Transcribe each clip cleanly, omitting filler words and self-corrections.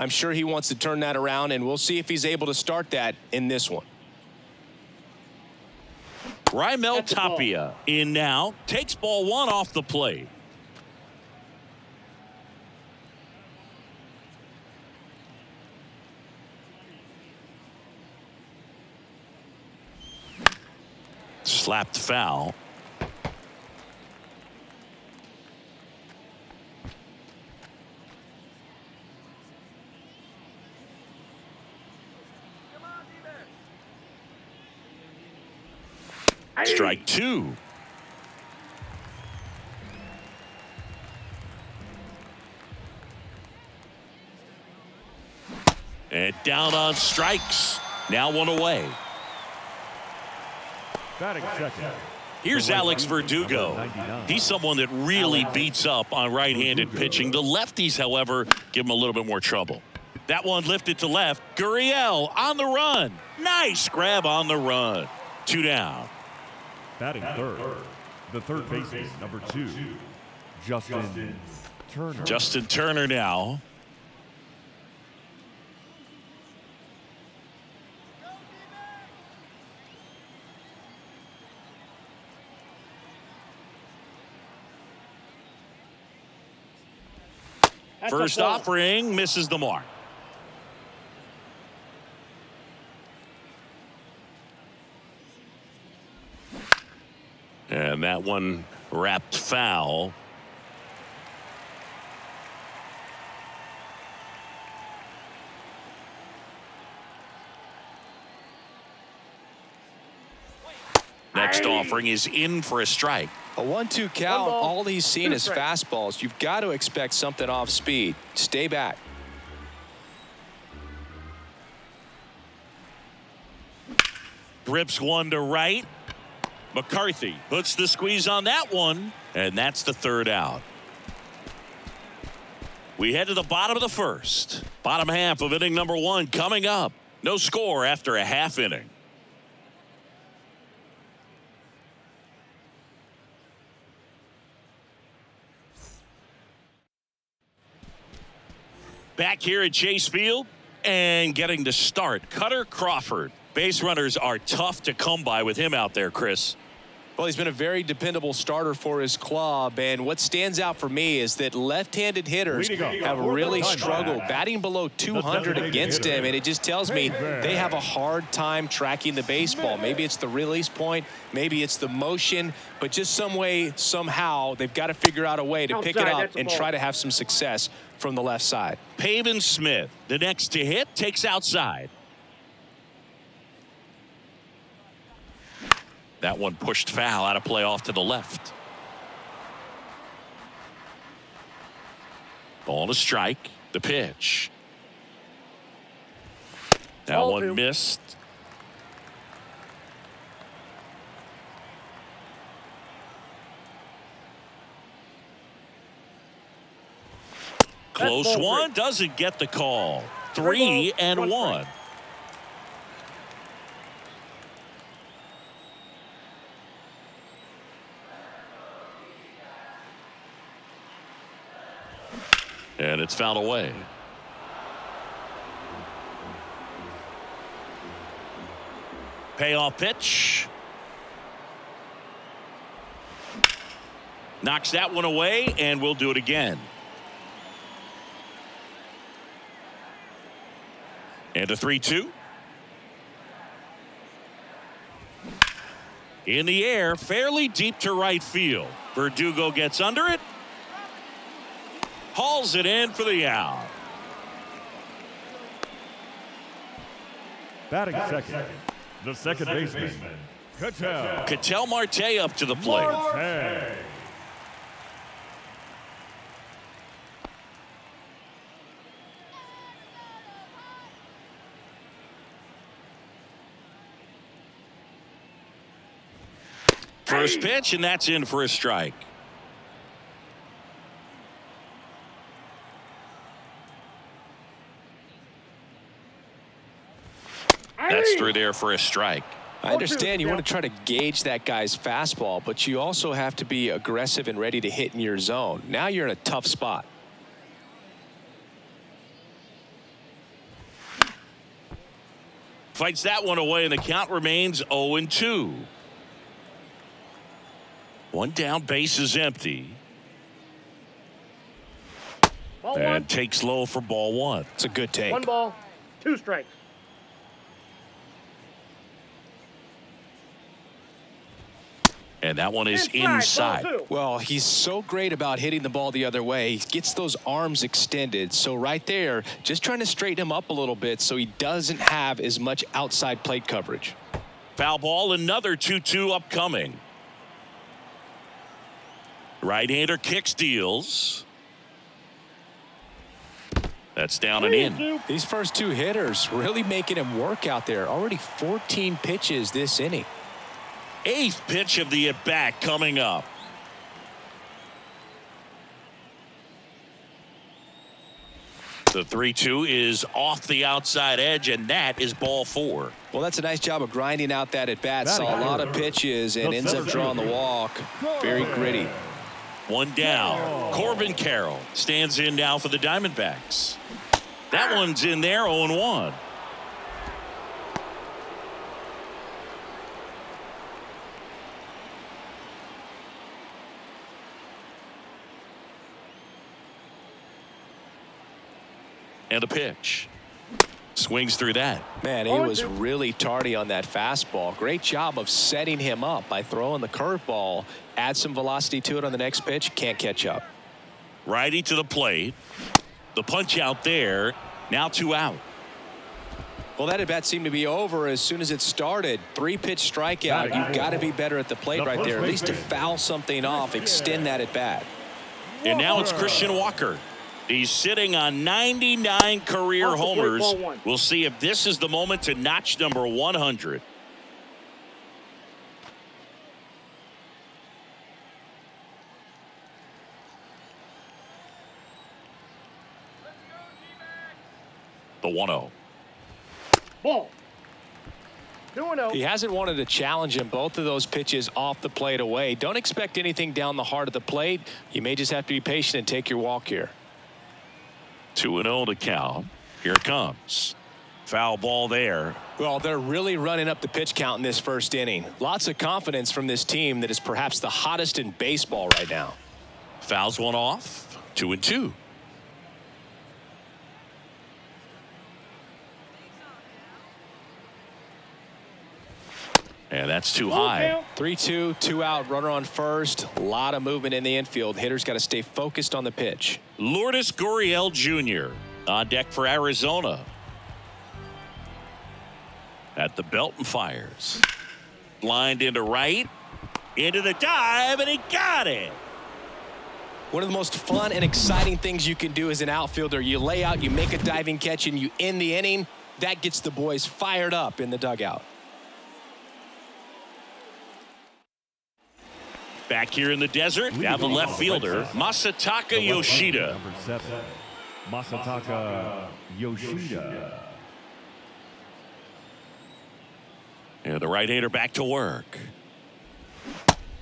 I'm sure he wants to turn that around, and we'll see if he's able to start that in this one. Raimel Tapia in now. Takes ball one off the plate. Slapped foul. Strike two. And down on strikes. Now one away. Batting second. Here's Alex Verdugo. He's someone that really beats up on right-handed pitching. The lefties, however, give him a little bit more trouble. That one lifted to left. Gurriel on the run. Nice grab on the run. 2 down. Batting third. The third baseman, number 2, Justin Turner. Justin Turner now. First offering misses the mark. And that one wrapped foul. Next offering is in for a strike. A 1-2 count. All he's seen is fastballs. You've got to expect something off speed. Stay back. Rips one to right. McCarthy puts the squeeze on that one, and that's the third out. We head to the bottom of the first. Bottom half of inning number 1 coming up. No score after a half inning. Back here at Chase Field and getting to start, Cutter Crawford. Base runners are tough to come by with him out there, Chris. Well, he's been a very dependable starter for his club, and what stands out for me is that left-handed hitters have really struggled batting below 200 against him, and it just tells me they have a hard time tracking the baseball. Maybe it's the release point, maybe it's the motion, but just some way, somehow, they've got to figure out a way to pick it up and try to have some success from the left side. Pavin Smith, the next to hit, takes outside. That one pushed foul, out of play off to the left. Ball to strike. The pitch. That one missed. Close one, doesn't get the call. 3-1. And it's fouled away. Payoff pitch. Knocks that one away, and we'll do it again. And a 3-2. In the air, fairly deep to right field. Verdugo gets under it. Hauls it in for the out. Batting second. The second baseman, Ketel Marte up to the plate. First pitch, and that's in for a strike. That's through there for a strike. I understand you want to try to gauge that guy's fastball, but you also have to be aggressive and ready to hit in your zone. Now you're in a tough spot. fights that one away, and the count remains 0-2. One down, base is empty. Ball and one. takes low for ball one. It's a good take. 1 ball, 2 strikes. And that one is inside. Ball 2. Well, he's so great about hitting the ball the other way. He gets those arms extended. So right there, just trying to straighten him up a little bit so he doesn't have as much outside plate coverage. Foul ball, another 2-2 upcoming. Right-hander kicks, deals. That's down and in. These first 2 hitters really making him work out there. Already 14 pitches this inning. 8th pitch of the at-bat coming up. The 3-2 is off the outside edge, and that is ball 4. Well, that's a nice job of grinding out that at-bat. Saw a lot of pitches and ends up drawing the walk. Very gritty. One down. Corbin Carroll stands in now for the Diamondbacks. That one's in there, 0-1. And a pitch. Swings through that. Man, he was really tardy on that fastball. Great job of setting him up by throwing the curveball. Add some velocity to it on the next pitch. Can't catch up. Righty to the plate. The punch out there. Now 2 out. Well, that at-bat seemed to be over as soon as it started. 3-pitch strikeout. You've got to be better at the plate right there. At least to foul something off, extend that at-bat. And now it's Christian Walker. He's sitting on 99 career homers. We'll see if this is the moment to notch number 100. The 1-0. Ball. 2-0. He hasn't wanted to challenge him. Both of those pitches off the plate away. Don't expect anything down the heart of the plate. You may just have to be patient and take your walk here. 2-0 to count. Here it comes. Foul ball there. Well, they're really running up the pitch count in this first inning. Lots of confidence from this team that is perhaps the hottest in baseball right now. Fouls one off. 2-2. And that's too high. 3-2, 2 out, runner on first. A lot of movement in the infield. Hitters got to stay focused on the pitch. Lourdes Gurriel Jr. on deck for Arizona. At the belt and fires. Lined into right. Into the dive, and he got it. One of the most fun and exciting things you can do as an outfielder. You lay out, you make a diving catch, and you end the inning. That gets the boys fired up in the dugout. Back here in the desert, now the left fielder, Masataka Yoshida. Number 7, Masataka Yoshida. And the right-hander back to work.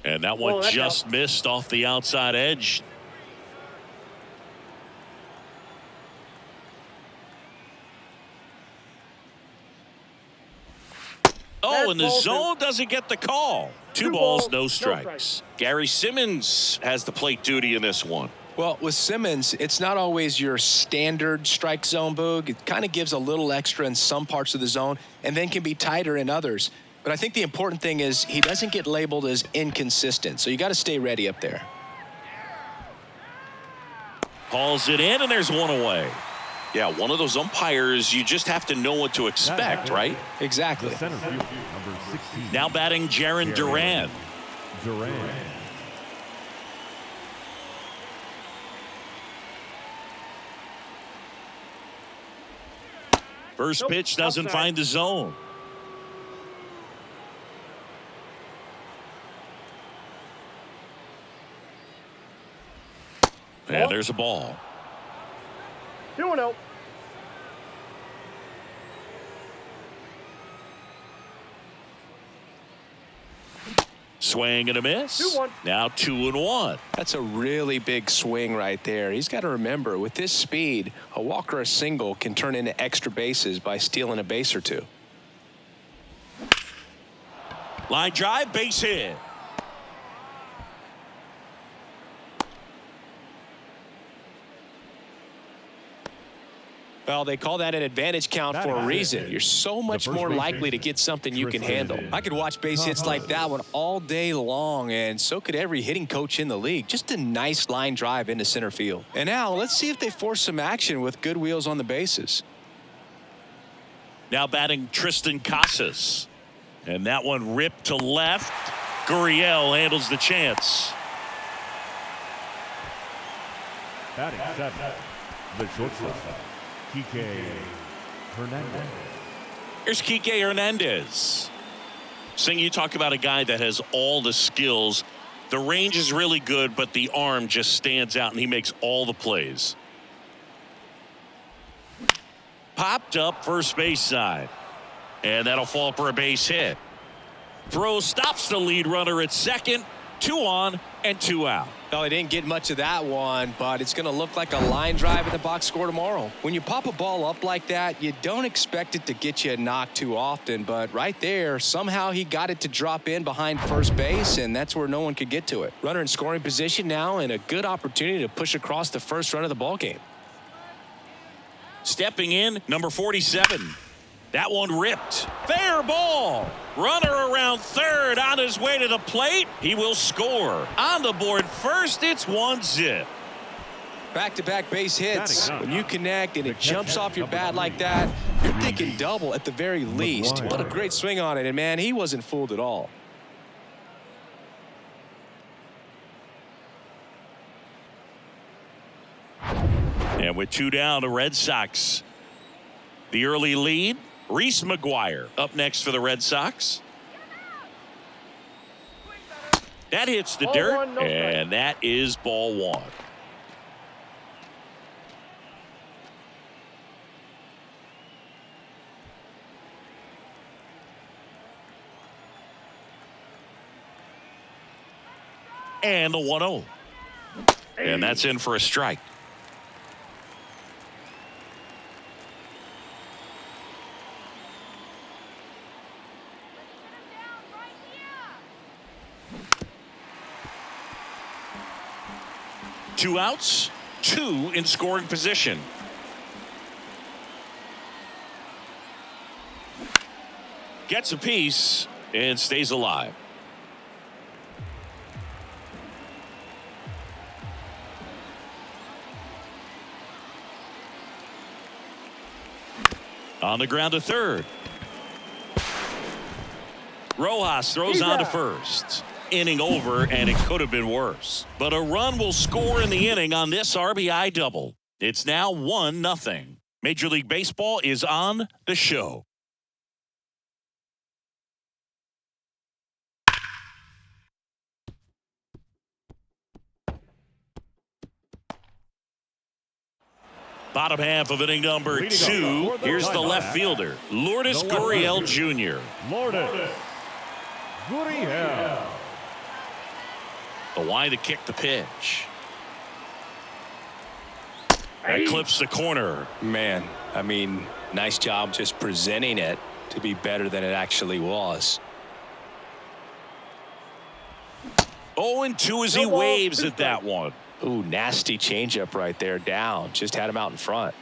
And that one just missed off the outside edge. Oh, and the zone doesn't get the call. 2 balls, no strikes. Gary Simmons has the plate duty in this one. Well, with Simmons, it's not always your standard strike zone, Boog. It kind of gives a little extra in some parts of the zone and then can be tighter in others. But I think the important thing is he doesn't get labeled as inconsistent, so you got to stay ready up there. Hauls it in, and there's one away. Yeah, one of those umpires, you just have to know what to expect, right? Exactly. Center field, number 16. Now batting Jarren Duran. Duran. First pitch doesn't find the zone. And there's a ball. 2-0. Swing and a miss. 2-1. Now 2-1. That's a really big swing right there. He's got to remember, with this speed, a walk or a single can turn into extra bases by stealing a base or two. Line drive, base hit. Well, they call that an advantage count for a reason. You're so much more likely to get something you can handle. I could watch base hits like that one all day long, and so could every hitting coach in the league. Just a nice line drive into center field. And now let's see if they force some action with good wheels on the bases. Now batting Tristan Casas. And that one ripped to left. Gurriel handles the chance. Batting seven, the shortstop, Kike Hernandez. Here's Kike Hernandez. Sing, you talk about a guy that has all the skills. The range is really good, but the arm just stands out, and he makes all the plays. Popped up first base side. And that'll fall for a base hit. Throw stops the lead runner at second. 2 on and 2 out. Well, he didn't get much of that one, but it's going to look like a line drive in the box score tomorrow. When you pop a ball up like that, you don't expect it to get you a knock too often, but right there, somehow he got it to drop in behind first base, and that's where no one could get to it. Runner in scoring position now, and a good opportunity to push across the first run of the ball game. Stepping in, number 47. That one ripped. Fair ball. Runner around third on his way to the plate. He will score. On the board first, it's 1-0. Back-to-back base hits. When you connect and it jumps off your bat like that, you're thinking double at the very least. What a great swing on it, and man, he wasn't fooled at all. And with 2 down, the Red Sox. The early lead. Reese McGuire up next for the Red Sox. That hits the dirt, and that is ball 1. And the 1-0. And that's in for a strike. Two outs, 2 in scoring position. Gets a piece and stays alive. On the ground to third. Rojas throws on to first. Inning over, and it could have been worse. But a run will score in the inning on this RBI double. It's now 1-0. Major League Baseball is on the show. Bottom half of inning number 2. Here's the left fielder, Lourdes Gurriel Jr. Lourdes Gurriel. The line to kick the pitch. That clips the corner. Man, I mean, nice job just presenting it to be better than it actually was. 0-2 as he waves at that one. Ooh, nasty changeup right there, down. Just had him out in front.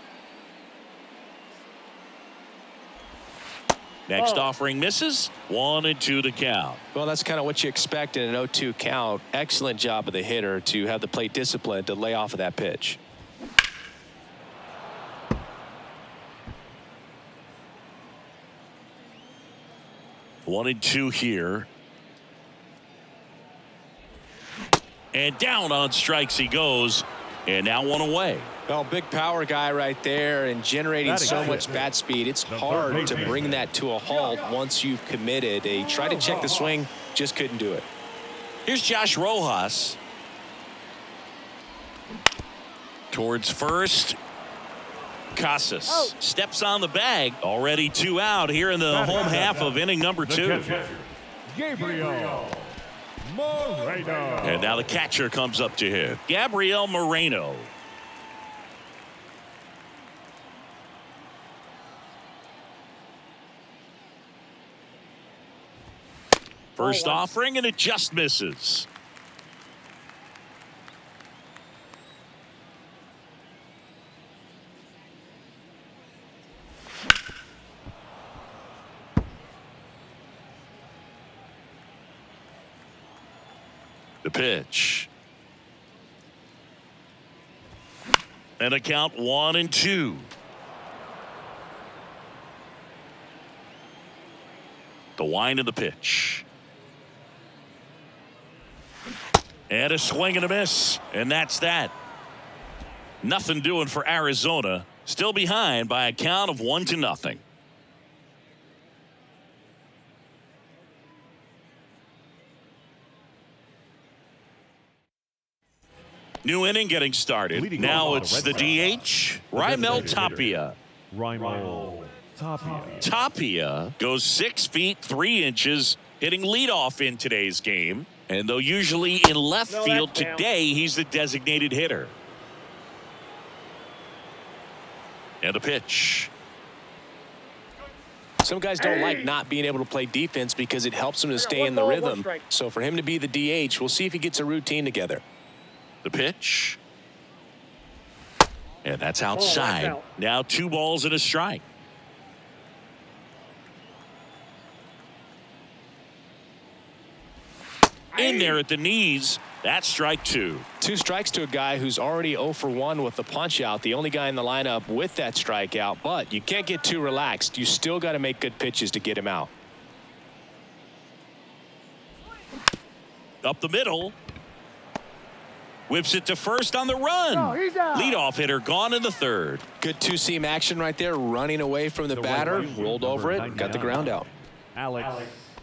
Next offering misses. 1-2 to count. Well, that's kind of what you expect in an 0-2 count. Excellent job of the hitter to have the plate discipline to lay off of that pitch. One and two here. And down on strikes he goes. And now one away. Well, big power guy right there and generating so much bat speed. It's hard to bring that to a halt once you've committed. They tried to check the swing, just couldn't do it. Here's Josh Rojas. Towards first. Casas steps on the bag. Already 2 out here in the home half of inning number 2. Gabriel Moreno. And now the catcher comes up to him. Gabriel Moreno. First offering, and it just misses. The pitch. And a count 1-2. The wind of the pitch. And a swing and a miss. And that's that. Nothing doing for Arizona. Still behind by a count of 1-0. New inning getting started. Now it's the DH, Raimel Tapia. Raimel Tapia. Tapia goes 6 feet 3 inches, hitting leadoff in today's game. And though usually in left field, today he's the designated hitter. And a pitch. Some guys don't like not being able to play defense because it helps them to stay in the rhythm. So for him to be the DH, we'll see if he gets a routine together. The pitch. And that's outside. Now 2 balls and a strike. In there at the knees. That's strike 2. 2 strikes to a guy who's already 0 for 1 with the punch out. The only guy in the lineup with that strikeout. But you can't get too relaxed. You still got to make good pitches to get him out. Up the middle. Whips it to first on the run. Leadoff hitter gone in the third. Good two-seam action right there. Running away from the batter. Rolled over it. Got the ground out. Alex.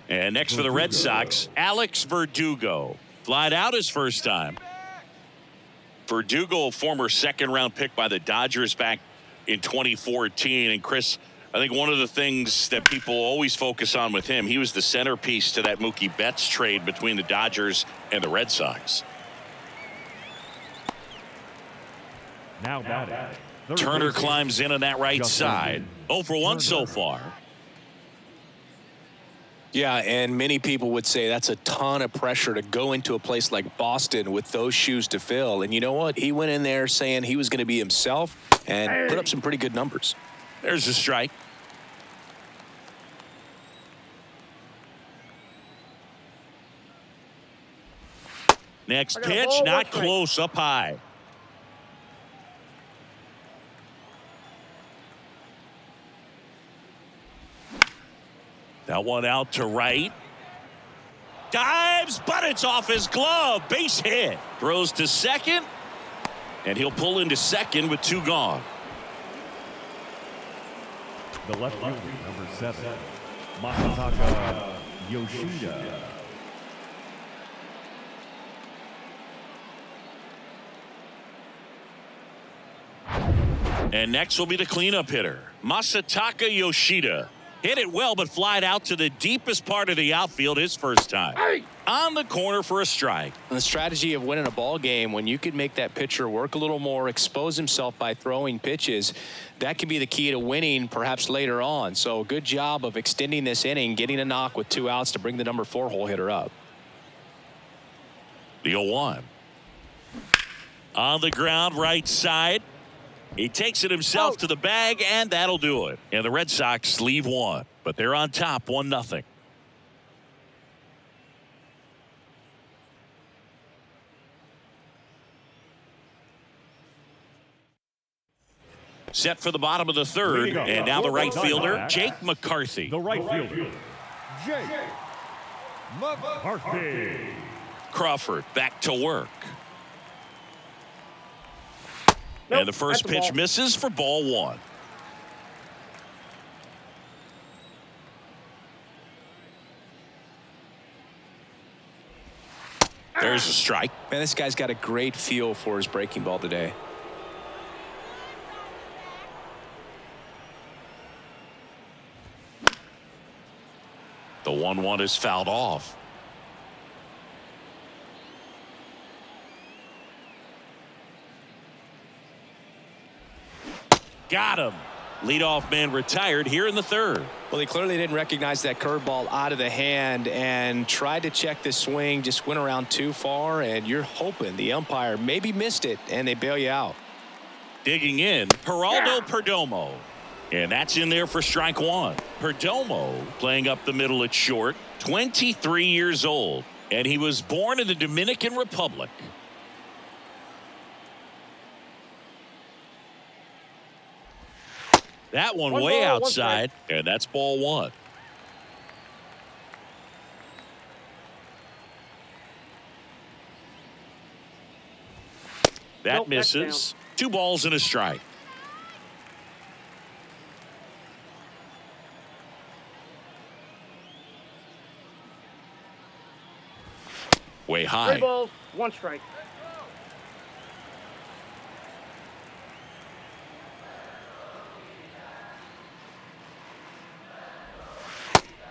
And next for the Red Sox, Alex Verdugo. Flied out his first time. Verdugo, a former second-round pick by the Dodgers back in 2014. And Chris, I think one of the things that people always focus on with him, he was the centerpiece to that Mookie Betts trade between the Dodgers and the Red Sox. Now batting. Turner climbs in on that right side. 0 for 1 so far. Yeah, and many people would say that's a ton of pressure to go into a place like Boston with those shoes to fill. And you know what? He went in there saying he was going to be himself and put up some pretty good numbers. There's a strike. Next pitch, not close, up high. That one out to right. Dives, but it's off his glove. Base hit. Throws to second. And he'll pull into second with 2 gone. The left fielder, number 7, Masataka Yoshida. And next will be the cleanup hitter, Masataka Yoshida. Hit it well, but flied out to the deepest part of the outfield his first time. On the corner for a strike. And the strategy of winning a ball game, when you can make that pitcher work a little more, expose himself by throwing pitches, that can be the key to winning perhaps later on. So good job of extending this inning, getting a knock with 2 outs to bring the number 4 hole hitter up. The 0-1. On the ground, right side. He takes it himself to the bag, and that'll do it. And the Red Sox leave 1, but they're on top 1-0. Set for the bottom of the third, and now the right fielder, Jake McCarthy. The right fielder, Jake McCarthy. Crawford back to work. And the first pitch misses for ball 1. There's a strike. Man, this guy's got a great feel for his breaking ball today. The 1-1 is fouled off. Got him. Leadoff man retired here in the third. Well, he clearly didn't recognize that curveball out of the hand and tried to check the swing, just went around too far, and you're hoping the umpire maybe missed it and they bail you out. Digging in, Geraldo Perdomo. And that's in there for strike one. Perdomo playing up the middle at short, 23 years old, and he was born in the Dominican Republic. That one way ball, outside, and that's ball one. That misses. 2 balls and a strike. Way high. 3 balls, 1 strike.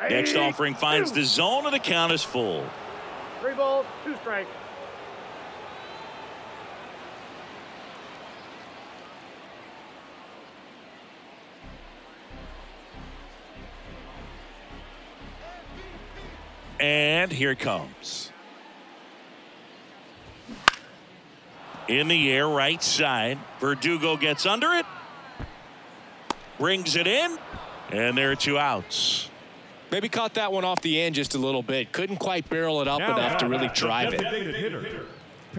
Next offering finds the zone, and the count is full. 3 balls, 2 strikes. And here it comes. In the air, right side. Verdugo gets under it. Brings it in. And there are 2 outs. Maybe caught that one off the end just a little bit. Couldn't quite barrel it up enough to really drive it.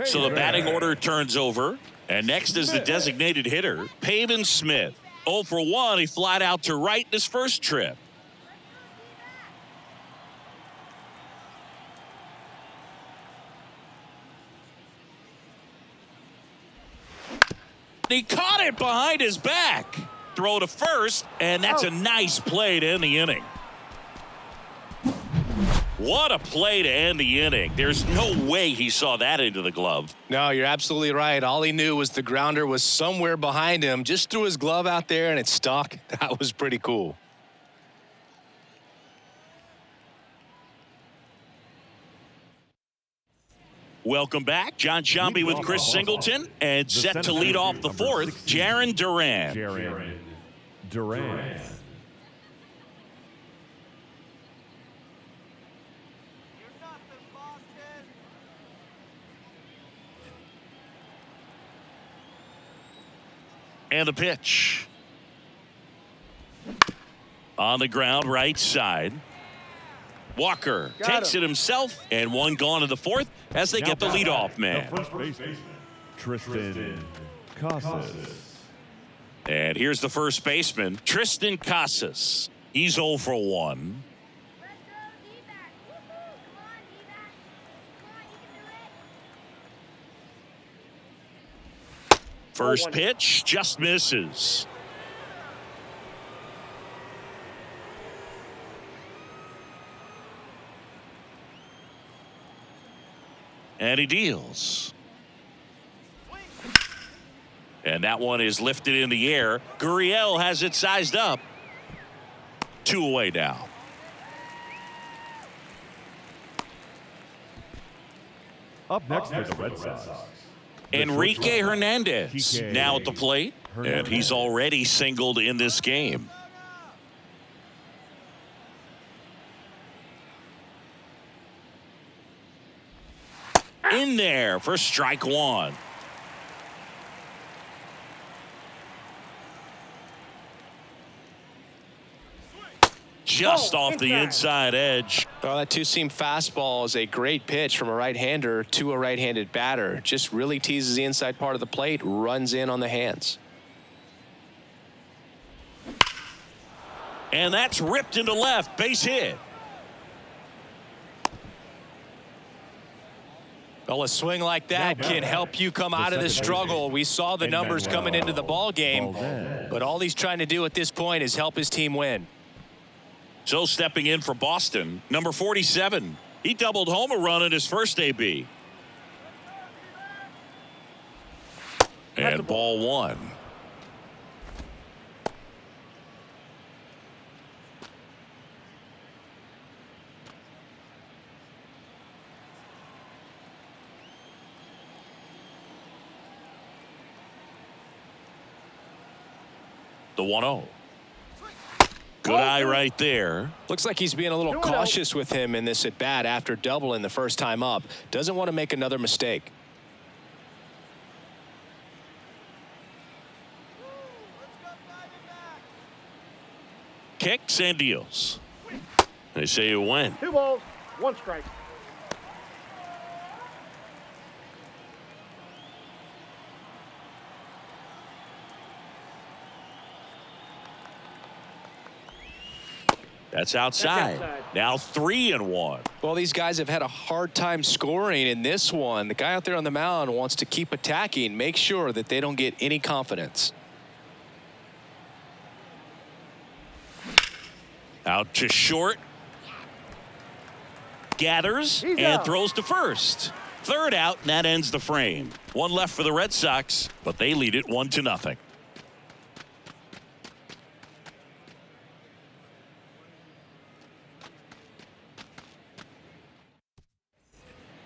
So the batting order turns over. And next is the designated hitter, Pavin Smith. 0 for 1. He flied out to right in his first trip. He caught it behind his back. Throw to first, and that's a nice play to end the inning. What a play to end the inning. There's no way he saw that into the glove. No, you're absolutely right. All he knew was the grounder was somewhere behind him. Just threw his glove out there, and it stuck. That was pretty cool. Welcome back. John Sciambi with Chris Singleton, and set to lead off the fourth, Jarren Duran. And the pitch. On the ground, right side. Walker takes it himself, and 1 gone in the fourth as they get the leadoff man. Tristan Casas. And here's the first baseman, Tristan Casas. He's 0 for 1. First pitch just misses. And he deals. And that one is lifted in the air. Gurriel has it sized up. 2 away now. Up next is the Red Sox. Enrique Hernandez now at the plate, and he's already singled in this game. In there for strike 1. Just off the inside edge. Oh, that two-seam fastball is a great pitch from a right-hander to a right-handed batter. Just really teases the inside part of the plate, runs in on the hands. And that's ripped into left, base hit. Well, a swing like that can help you come out of this struggle. We saw the numbers coming into the ball game, but all he's trying to do at this point is help his team win. So stepping in for Boston, number 47. He doubled home a run in his first AB. And ball 1. The 1-0. Good eye right there. Looks like he's being a little cautious with him in this at bat after doubling the first time up. Doesn't want to make another mistake. Kicks and deals. They say it went. 2 balls, 1 strike. That's outside. Now 3-1. Well, these guys have had a hard time scoring in this one. The guy out there on the mound wants to keep attacking, make sure that they don't get any confidence. Out to short. Gathers and throws to first. Third out, and that ends the frame. One left for the Red Sox, but they lead it 1-0.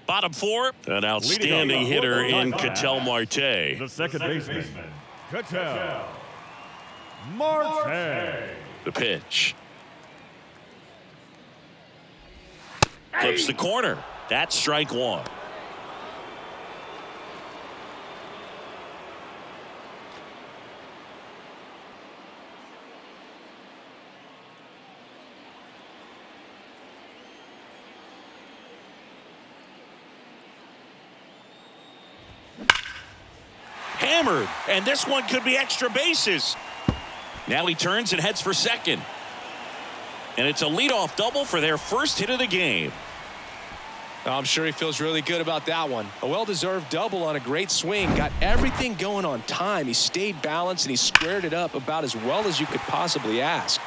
Bottom 4, an outstanding hitter in Ketel Marte. The second baseman, Ketel Marte. The pitch. Clips the corner. That's strike 1. Hammered, and this one could be extra bases. Now he turns and heads for second. And it's a leadoff double for their first hit of the game. I'm sure he feels really good about that one. A well-deserved double on a great swing. Got everything going on time. He stayed balanced and he squared it up about as well as you could possibly ask.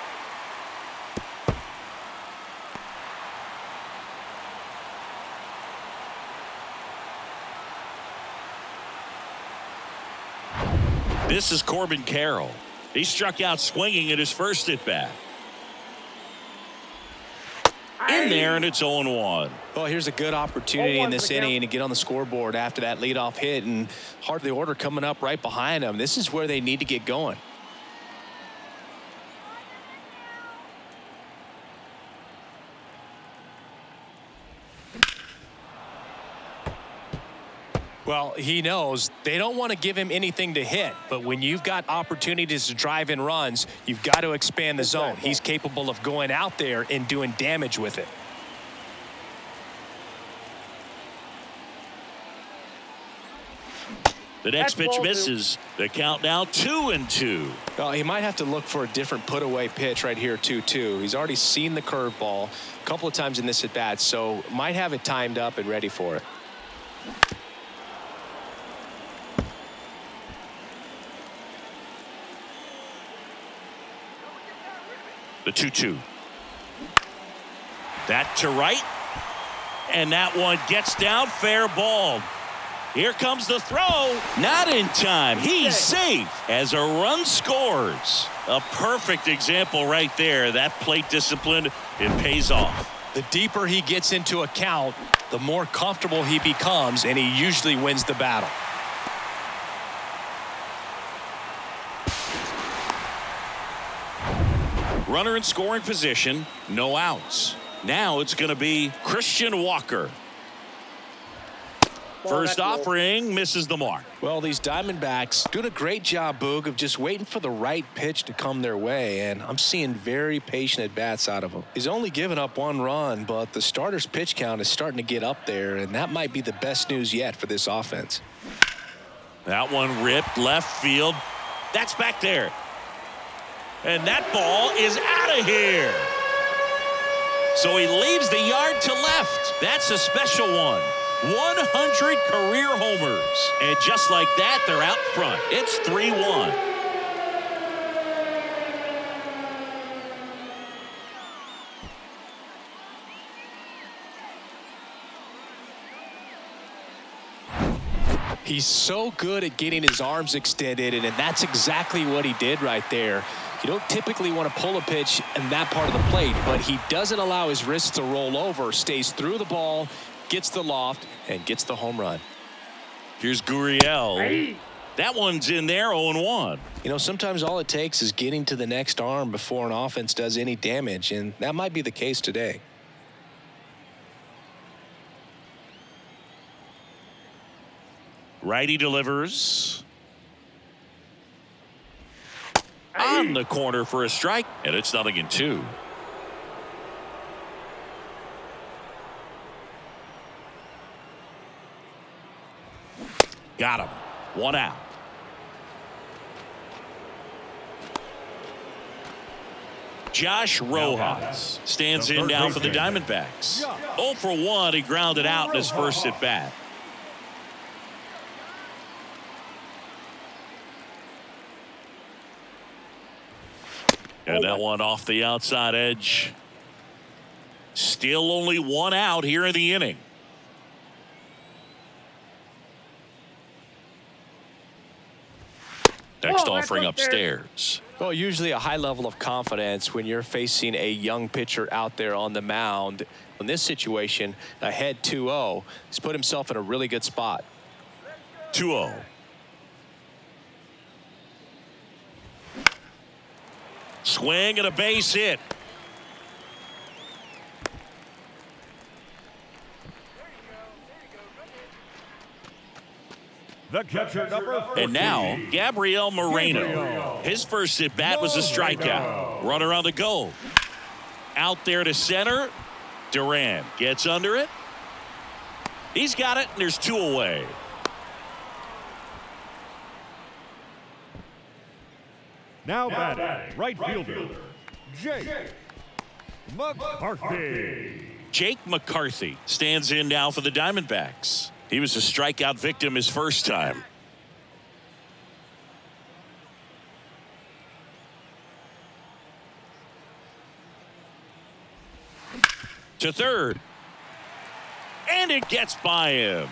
This is Corbin Carroll. He struck out swinging at his first at-bat. In there, and it's 0-1. Well, here's a good opportunity in this inning to get on the scoreboard after that leadoff hit, and hard the order coming up right behind them. This is where they need to get going. Well, he knows they don't want to give him anything to hit, but when you've got opportunities to drive in runs, you've got to expand the zone. He's capable of going out there and doing damage with it. The next pitch misses. The count now 2-2. Well, he might have to look for a different put-away pitch right here, 2-2. He's already seen the curveball a couple of times in this at-bat, so might have it timed up and ready for it. The 2-2. That to right. And that one gets down, fair ball. Here comes the throw. Not in time. He's safe as a run scores. A perfect example right there. That plate discipline, it pays off. The deeper he gets into a count, the more comfortable he becomes, and he usually wins the battle. Runner in scoring position, no outs. Now it's going to be Christian Walker. First offering misses the mark. Well, these Diamondbacks doing a great job, Boog, of just waiting for the right pitch to come their way, and I'm seeing very patient at-bats out of him. He's only given up 1 run, but the starter's pitch count is starting to get up there, and that might be the best news yet for this offense. That one ripped left field. That's back there. And that ball is out of here. So he leaves the yard to left. That's a special one. 100 career homers. And just like that, they're out front. It's 3-1. He's so good at getting his arms extended, and that's exactly what he did right there. You don't typically want to pull a pitch in that part of the plate, but he doesn't allow his wrists to roll over, stays through the ball, gets the loft, and gets the home run. Here's Gurriel. That one's in there, 0-1. You know, sometimes all it takes is getting to the next arm before an offense does any damage, and that might be the case today. Righty delivers. On the corner for a strike, and it's 0-2. Got him. 1 out. Josh Rojas stands in now for the Diamondbacks. 0 for 1. He grounded out in his first at bat. And that one off the outside edge. Still only 1 out here in the inning. Next offering upstairs. Well, usually a high level of confidence when you're facing a young pitcher out there on the mound. In this situation, ahead 2-0, he's put himself in a really good spot. 2-0. Swing and a base hit. The catcher, number 14. And now, Gabriel Moreno. His first at bat was a strikeout. Runner on the go. Out there to center. Duran gets under it. He's got it, and there's 2 away. Now batting, right fielder, Jake McCarthy. Jake McCarthy stands in now for the Diamondbacks. He was a strikeout victim his first time. To third. And it gets by him.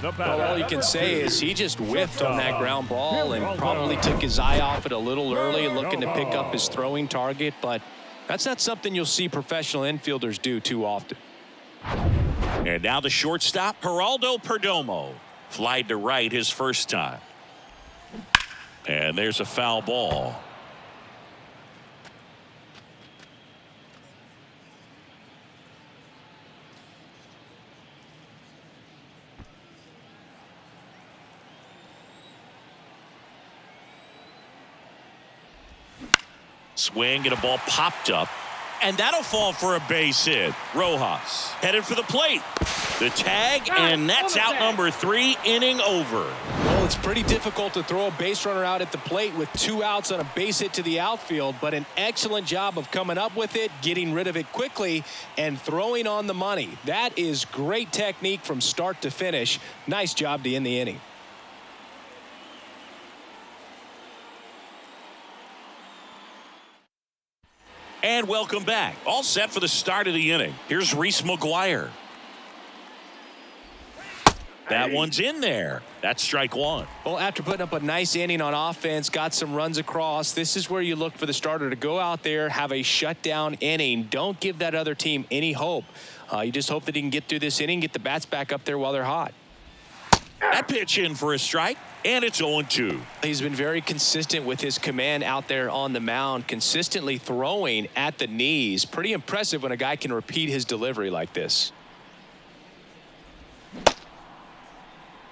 Well, all you can say is he just whiffed on that ground ball and probably took his eye off it a little early, looking to pick up his throwing target, but that's not something you'll see professional infielders do too often. And now the shortstop, Geraldo Perdomo. Flied to right his first time. And there's a foul ball. Swing and a ball popped up, and that'll fall for a base hit. Rojas headed for the plate. The tag, and that's out number 3, inning over. Well, it's pretty difficult to throw a base runner out at the plate with 2 outs on a base hit to the outfield, but an excellent job of coming up with it, getting rid of it quickly, and throwing on the money. That is great technique from start to finish. Nice job to end the inning. And welcome back. All set for the start of the inning. Here's Reese McGuire. That one's in there. That's strike 1. Well, after putting up a nice inning on offense, got some runs across, this is where you look for the starter to go out there, have a shutdown inning. Don't give that other team any hope. You just hope that he can get through this inning, get the bats back up there while they're hot. That pitch in for a strike, and it's 0-2. He's been very consistent with his command out there on the mound, consistently throwing at the knees. Pretty impressive when a guy can repeat his delivery like this.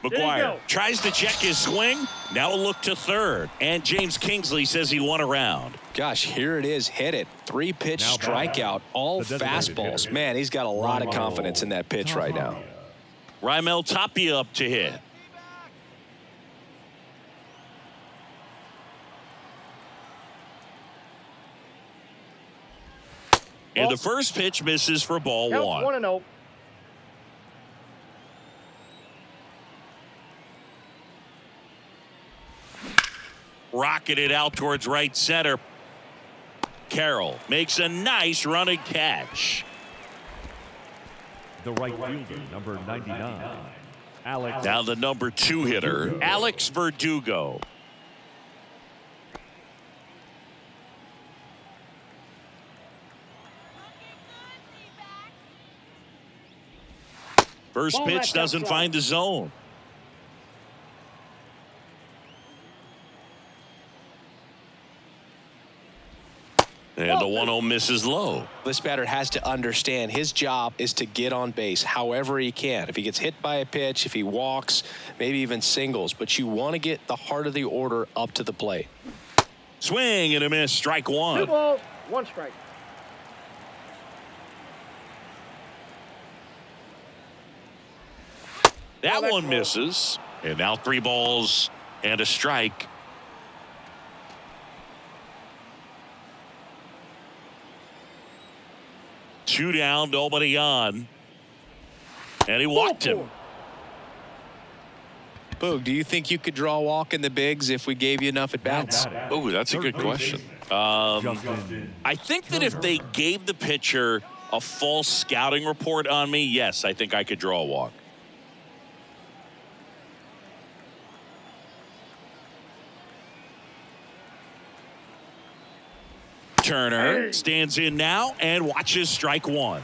McGuire tries to check his swing. Now a look to third. And James Kingsley says he won a round. Gosh, here it is. Hit it. 3-pitch strikeout. All fastballs. Man, he's got a lot of confidence in that pitch right now. Raimel Tapia up to hit. And the first pitch misses for ball 1. 1-0. Rocketed out towards right center. Carroll makes a nice running catch. The right fielder, number 99, Alex. Now the number 2 hitter, Alex Verdugo. First pitch doesn't find the zone. And the 1-0 misses low. This batter has to understand his job is to get on base however he can. If he gets hit by a pitch, if he walks, maybe even singles. But you want to get the heart of the order up to the plate. Swing and a miss. Strike one. 2 balls, 1 strike. That one misses. And now 3 balls and a strike. Two down, nobody on. And he walked him. Boog, do you think you could draw a walk in the bigs if we gave you enough at bats? Oh, that's a good question. I think that if they gave the pitcher a false scouting report on me, yes, I think I could draw a walk. Turner stands in now and watches strike one.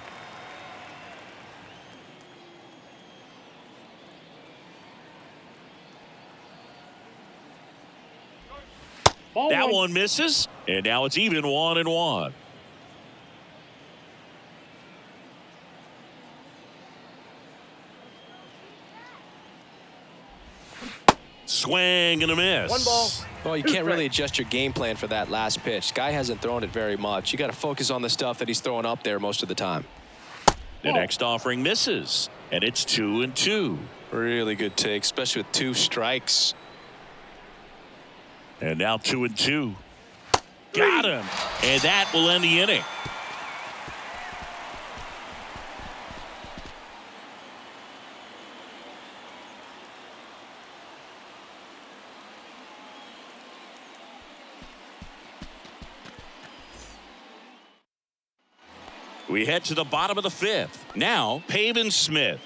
That one misses, and now it's even 1-1. Swing and a miss. 1 ball. Well, you can't really adjust your game plan for that last pitch. Guy hasn't thrown it very much. You got to focus on the stuff that he's throwing up there most of the time. The next offering misses, and it's 2-2. Really good take, especially with 2 strikes. And now 2-2. Got him, and that will end the inning. We head to the bottom of the 5th. Now, Pavin Smith.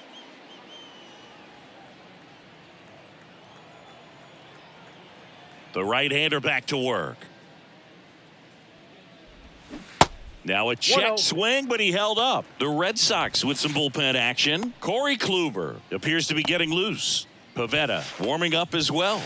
The right-hander back to work. Now a check swing, but he held up. The Red Sox with some bullpen action. Corey Kluber appears to be getting loose. Pivetta warming up as well.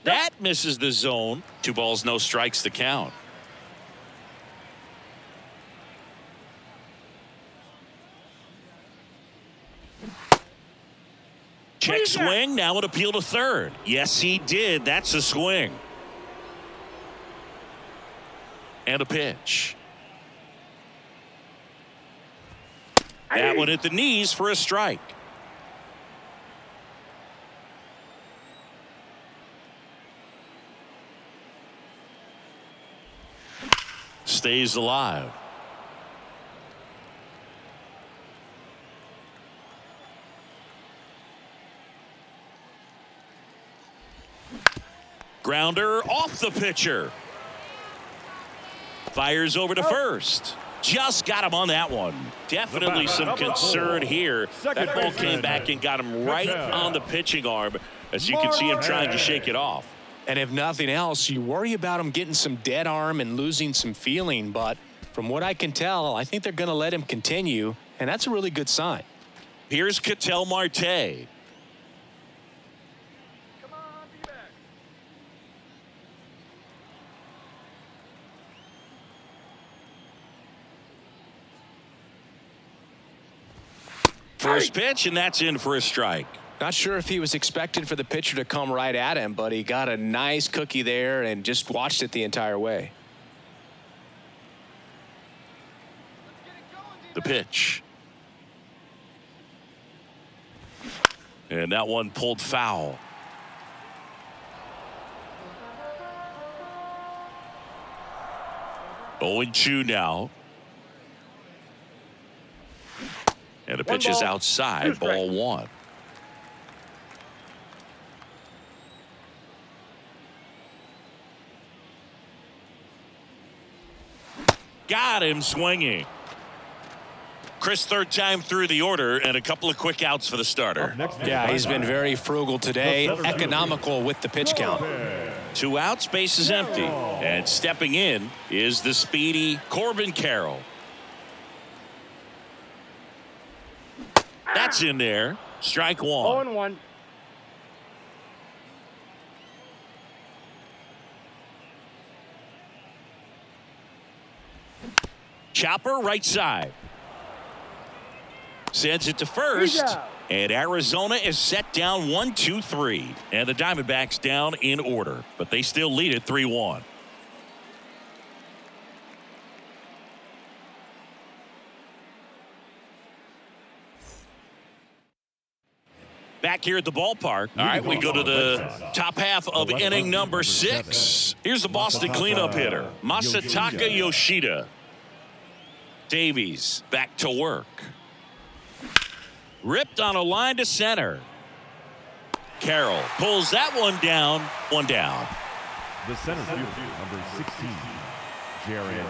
That misses the zone. 2 balls, no strikes to count. Check swing. Now an appeal to third. Yes, he did. That's a swing. And a pitch. That one hit the knees for a strike. Stays alive. Grounder off the pitcher. Fires over to first. Just got him on that one. Definitely some concern here. That ball came back and got him right on the pitching arm. As you can see him trying to shake it off. And if nothing else, you worry about him getting some dead arm and losing some feeling. But from what I can tell, I think they're going to let him continue. And that's a really good sign. Here's Ketel Marte. First pitch, and that's in for a strike. Not sure if he was expected for the pitcher to come right at him, but he got a nice cookie there and just watched it the entire way. The pitch. And that one pulled foul. Going 2 now. And the pitch is outside, ball 1. Got him swinging. Chris, third time through the order, and a couple of quick outs for the starter. Yeah, he's been very frugal today, economical with the pitch count. 2 outs, base is empty. And stepping in is the speedy Corbin Carroll. That's in there. Strike 1. 0-1. Chopper right side. Sends it to first. And Arizona is set down 1-2-3. And the Diamondbacks down in order. But they still lead it 3-1. Back here at the ballpark. All right, we go to the top half of inning number 6. Here's the Boston cleanup hitter, Masataka Yoshida. Davies back to work. Ripped on a line to center. Carroll pulls that one down. One down. The center fielder, number 16, Jarren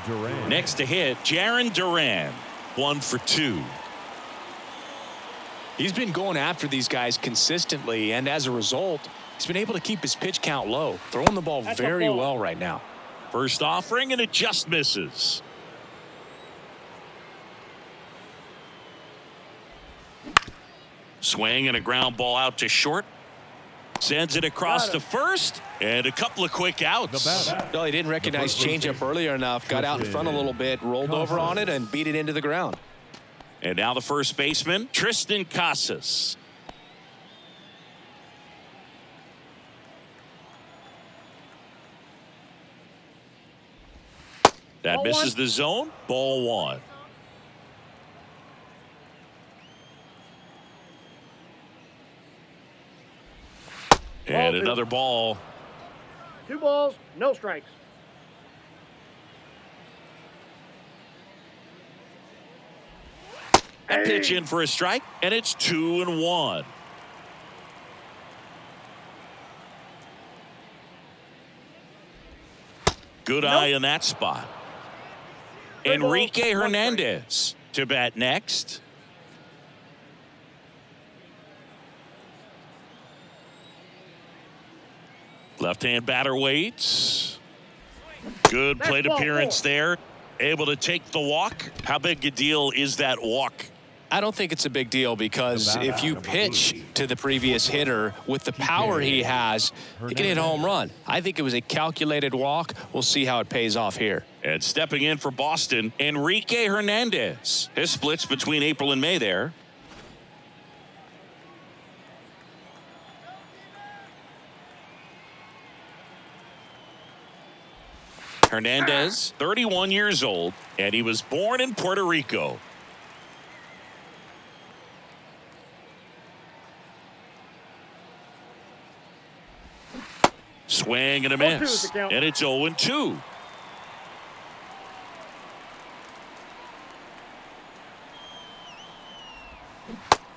Duran. Next to hit, Jarren Duran. 1 for 2. He's been going after these guys consistently, and as a result, he's been able to keep his pitch count low, throwing the ball very well right now. First offering, and it just misses. Swing and a ground ball out to short. Sends it across to first, and a couple of quick outs. Well, he didn't recognize changeup earlier enough, got out in front a little bit, rolled over on it, and beat it into the ground. And now the first baseman, Tristan Casas. That misses the zone. Ball 1. And another ball. 2 balls, no strikes. That pitch in for a strike, and it's 2-1. Good eye in that spot. Enrique Hernandez to bat next. Left-hand batter waits. Good plate appearance there. Able to take the walk. How big a deal is that walk? I don't think it's a big deal because if you pitch to the previous hitter with the power he has, he can hit a home run. I think it was a calculated walk. We'll see how it pays off here. And stepping in for Boston, Enrique Hernandez. His splits between April and May there. Hernandez, 31 years old, and he was born in Puerto Rico. Swing and a miss, and it's 0-2.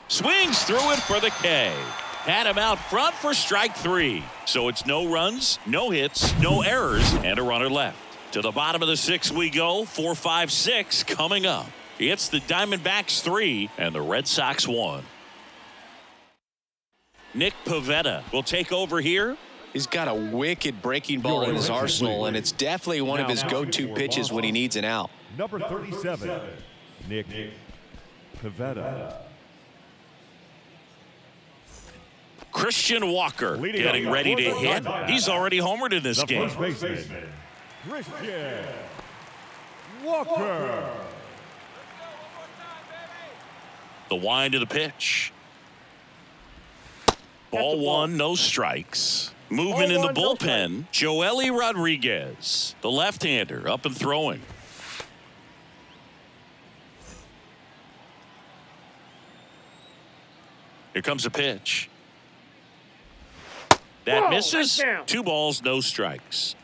Swings through it for the K. Had him out front for strike 3. So it's no runs, no hits, no errors, and a runner left. To the bottom of the 6th we go. 4, 5, 6 coming up. It's the Diamondbacks 3 and the Red Sox 1. Nick Pivetta will take over here. He's got a wicked breaking ball in his arsenal, and it's definitely one of his go-to pitches when he needs an out. Number 37, Nick Pivetta. Christian Walker getting ready to hit. He's already homered in this game. First baseman, Christian Walker. The wind of the pitch. Ball 1, no strikes. Movement in the bullpen, Joely Rodriguez, the left-hander, up and throwing. Here comes a pitch. That misses. 2 balls, no strikes.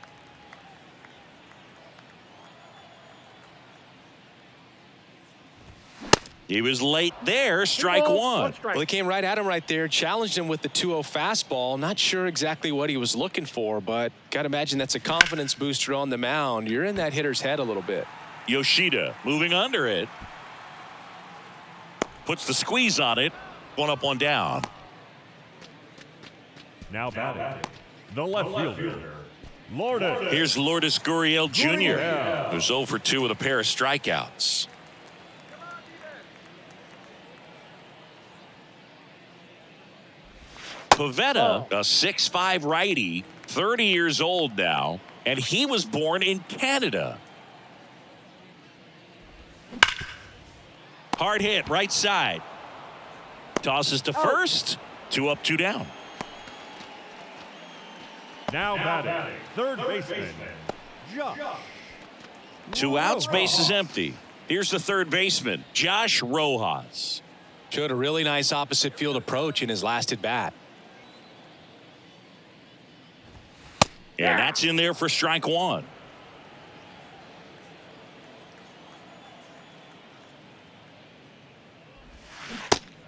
He was late there. Strike 1. Well, he came right at him right there, challenged him with the 2-0 fastball. Not sure exactly what he was looking for, but got to imagine that's a confidence booster on the mound. You're in that hitter's head a little bit. Yoshida moving under it. Puts the squeeze on it. 1 up, 1 down. Now batting, The left fielder, Lourdes. Here's Lourdes Gurriel Jr., who's 0 for 2 with a pair of strikeouts. Pivetta, a 6'5" righty, 30 years old now, and he was born in Canada. Hard hit, right side. Tosses to first. 2 up, 2 down. Now batting, third baseman, Josh. 2 outs, base is empty. Here's the third baseman, Josh Rojas. Showed a really nice opposite field approach in his last at bat. And that's in there for strike 1.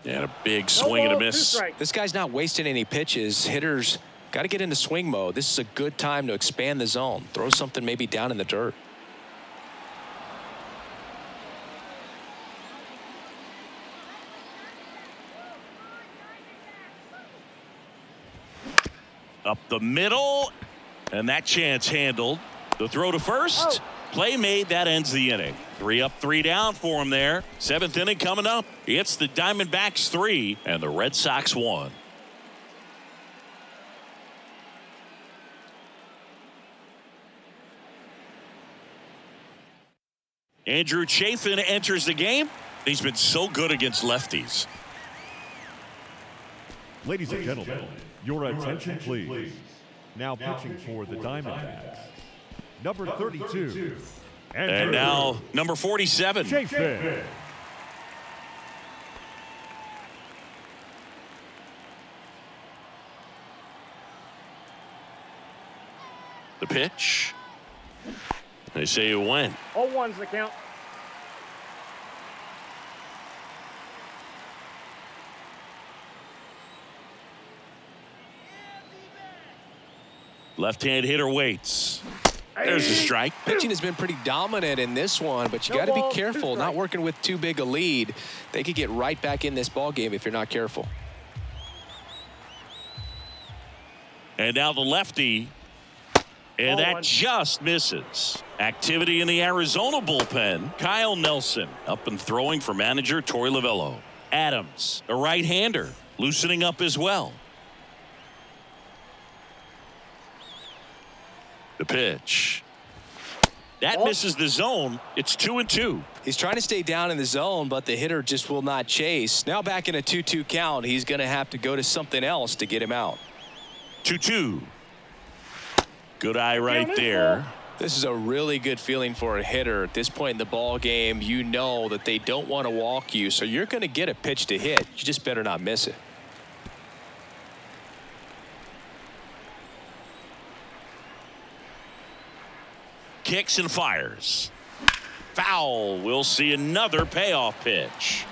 And a big swing and a miss. This guy's not wasting any pitches. Hitters got to get into swing mode. This is a good time to expand the zone. Throw something maybe down in the dirt. Up the middle, and that chance handled. The throw to first. Play made. That ends the inning. 3 up, 3 down for him there. 7th inning coming up. It's the Diamondbacks 3 and the Red Sox 1. Andrew Chafin enters the game. He's been so good against lefties. Ladies and gentlemen, your attention please. Now pitching for the Diamondbacks, number 32. And now number 47. Chafin. The pitch. They say it went. 0-1's the count. Left-hand hitter waits. There's a strike. Pitching has been pretty dominant in this one, but you got to be careful. Not working with too big a lead. They could get right back in this ball game if you're not careful. And now the lefty. And that just misses. Activity in the Arizona bullpen. Kyle Nelson up and throwing for manager Torey Lovullo. Adams, a right-hander, loosening up as well. The pitch. That misses the zone. It's 2-2. He's trying to stay down in the zone, but the hitter just will not chase. Now back in a 2-2 count. He's going to have to go to something else to get him out. 2-2. Good eye right there. This is a really good feeling for a hitter at this point in the ball game. You know that they don't want to walk you, so you're going to get a pitch to hit. You just better not miss it. Kicks and fires. Foul. We'll see another payoff pitch.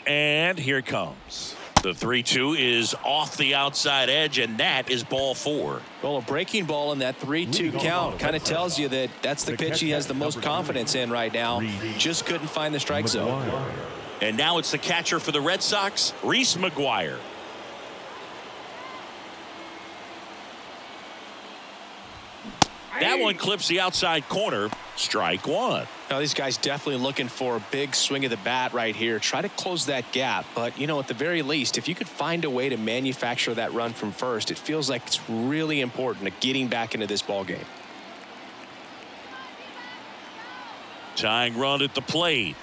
And here it comes. The 3-2 is off the outside edge, and that is ball 4. Well, a breaking ball in that 3-2 count kind of tells you that that's the pitch he has the most confidence in right now. Just couldn't find the strike zone. And now it's the catcher for the Red Sox, Reese McGuire. That one clips the outside corner. Strike 1. Now these guys definitely looking for a big swing of the bat right here. Try to close that gap. But, you know, at the very least, if you could find a way to manufacture that run from first, it feels like it's really important to getting back into this ball game. Tying run at the plate.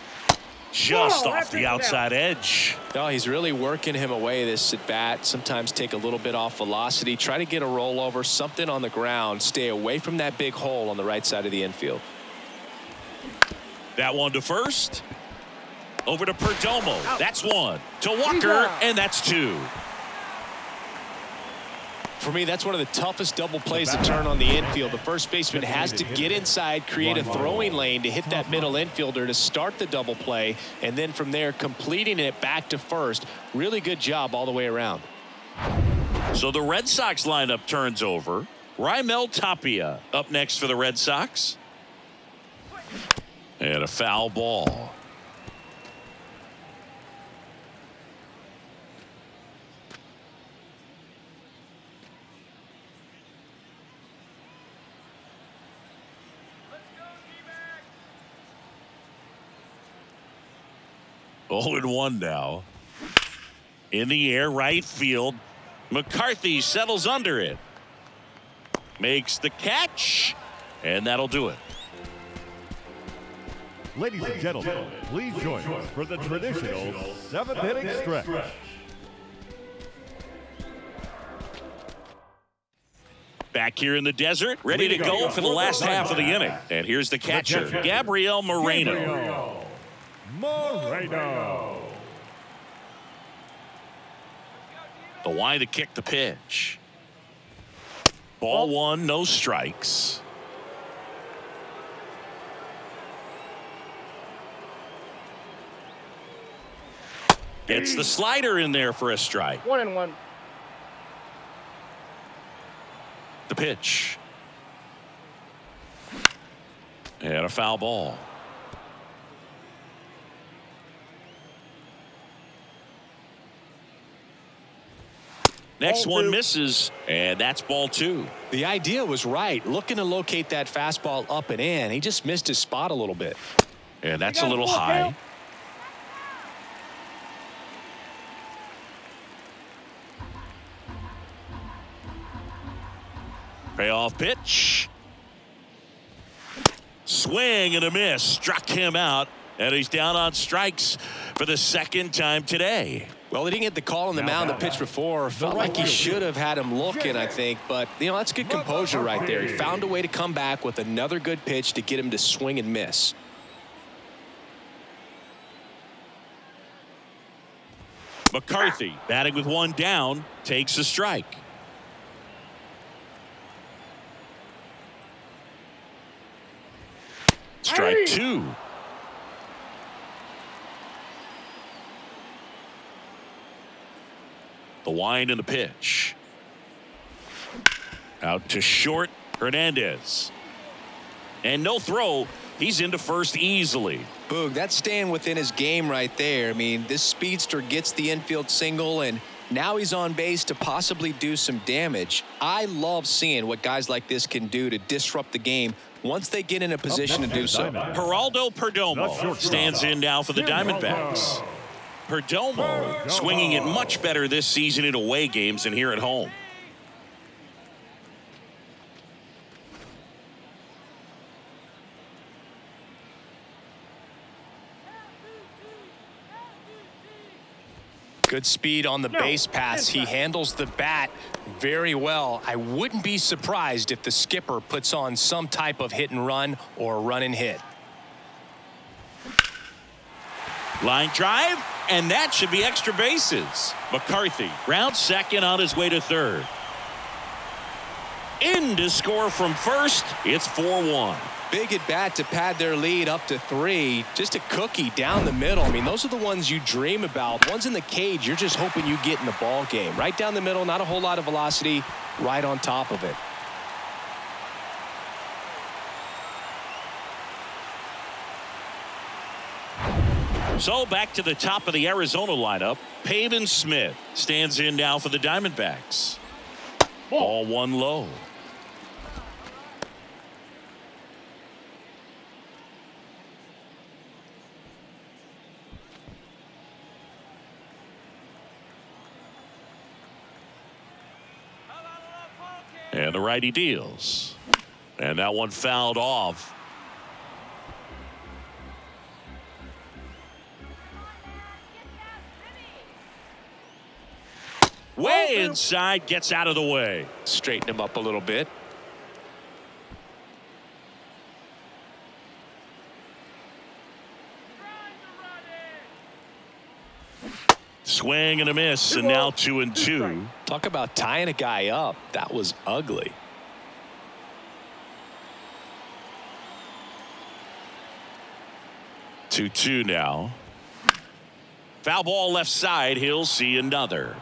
Just off the outside edge. No, he's really working him away this at bat. Sometimes take a little bit off velocity. Try to get a rollover, something on the ground. Stay away from that big hole on the right side of the infield. That one to first. Over to Perdomo. That's 1. To Walker, and that's 2. For me, that's one of the toughest double plays to turn on the infield. The first baseman has to get inside, create a throwing lane to hit that middle infielder to start the double play, and then from there completing it back to first. Really good job all the way around. So the Red Sox lineup turns over. Raimel Tapia up next for the Red Sox. And a foul ball. 0-1 now. In the air, right field. McCarthy settles under it. Makes the catch, and that'll do it. Ladies and gentlemen, please join us for the traditional 7th-inning stretch. Back here in the desert, ready to go for the last half of the inning. And here's the catcher, Gabriel Moreno. The line to kick the pitch. Ball one, no strikes. Gets the slider in there for a strike. 1-1. The pitch. And a foul ball. Next one misses, and that's ball two. The idea was right. Looking to locate that fastball up and in. He just missed his spot a little bit. And that's a little high. Payoff pitch. Swing and a miss. Struck him out. And he's down on strikes for the second time today. Well, he didn't get the call on the mound the pitch before. Felt like he should have had him looking, I think. But, you know, that's good composure right there. He found a way to come back with another good pitch to get him to swing and miss. McCarthy batting with one down, takes a strike. Strike two. The wind and the pitch. Out to short, Hernandez. And no throw. He's into first easily. Boog, that's staying within his game right there. I mean, this speedster gets the infield single, and now he's on base to possibly do some damage. I love seeing what guys like this can do to disrupt the game once they get in a position to do so. Geraldo Perdomo stands in now for the Diamondbacks. Perdomo swinging it much better this season in away games than here at home. Good speed on the base pass. He handles the bat very well. I wouldn't be surprised if the skipper puts on some type of hit and run or run and hit. Line drive, and that should be extra bases. McCarthy rounds second on his way to third. In to score from first. It's 4-1. Big at bat to pad their lead up to 3. Just a cookie down the middle. I mean, those are the ones you dream about. Ones in the cage, you're just hoping you get in the ball game. Right down the middle, not a whole lot of velocity, right on top of it. So back to the top of the Arizona lineup. Pavin Smith stands in now for the Diamondbacks. Ball one low. And the righty deals. And that one fouled off. Way inside, gets out of the way. Straighten him up a little bit. Swing and a miss, and now 2-2. Talk about tying a guy up. That was ugly. Two now. Foul ball left side. He'll see another.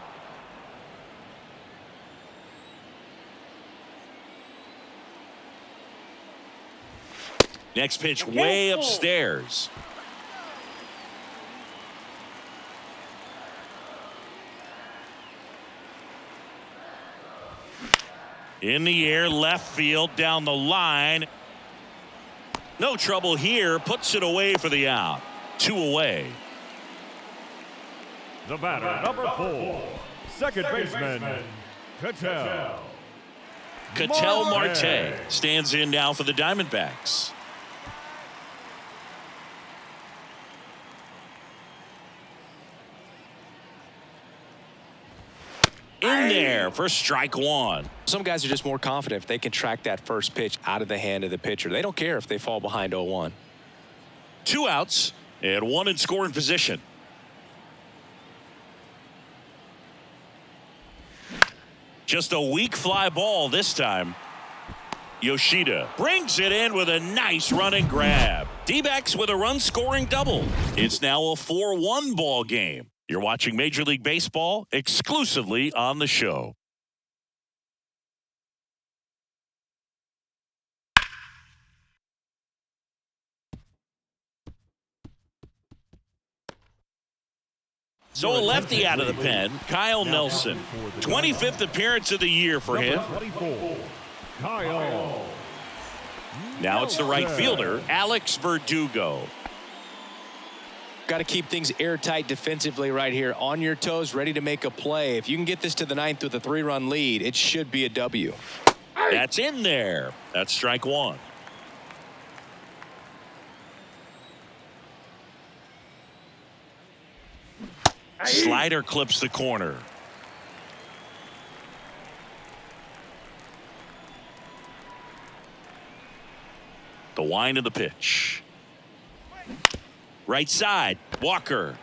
Next pitch way upstairs. In the air, left field, down the line. No trouble here. Puts it away for the out. 2 away. The batter, number 4, second baseman, Cattell. Cattell Marte stands in now for the Diamondbacks. In there for strike one. Some guys are just more confident if they can track that first pitch out of the hand of the pitcher. They don't care if they fall behind 0-1. 2 outs and 1 in scoring position. Just a weak fly ball this time. Yoshida brings it in with a nice running grab. D-backs with a run-scoring double. It's now a 4-1 ball game. You're watching Major League Baseball exclusively on the show. So a lefty out of the pen, Kyle Nelson. 25th appearance of the year for him. 24, Kyle. Now it's the right fielder, Alex Verdugo. Got to keep things airtight defensively right here. On your toes, ready to make a play. If you can get this to the 9th with a 3-run lead, it should be a W. That's in there. That's strike one. Slider clips the corner. The wind of the pitch. Right side, Walker.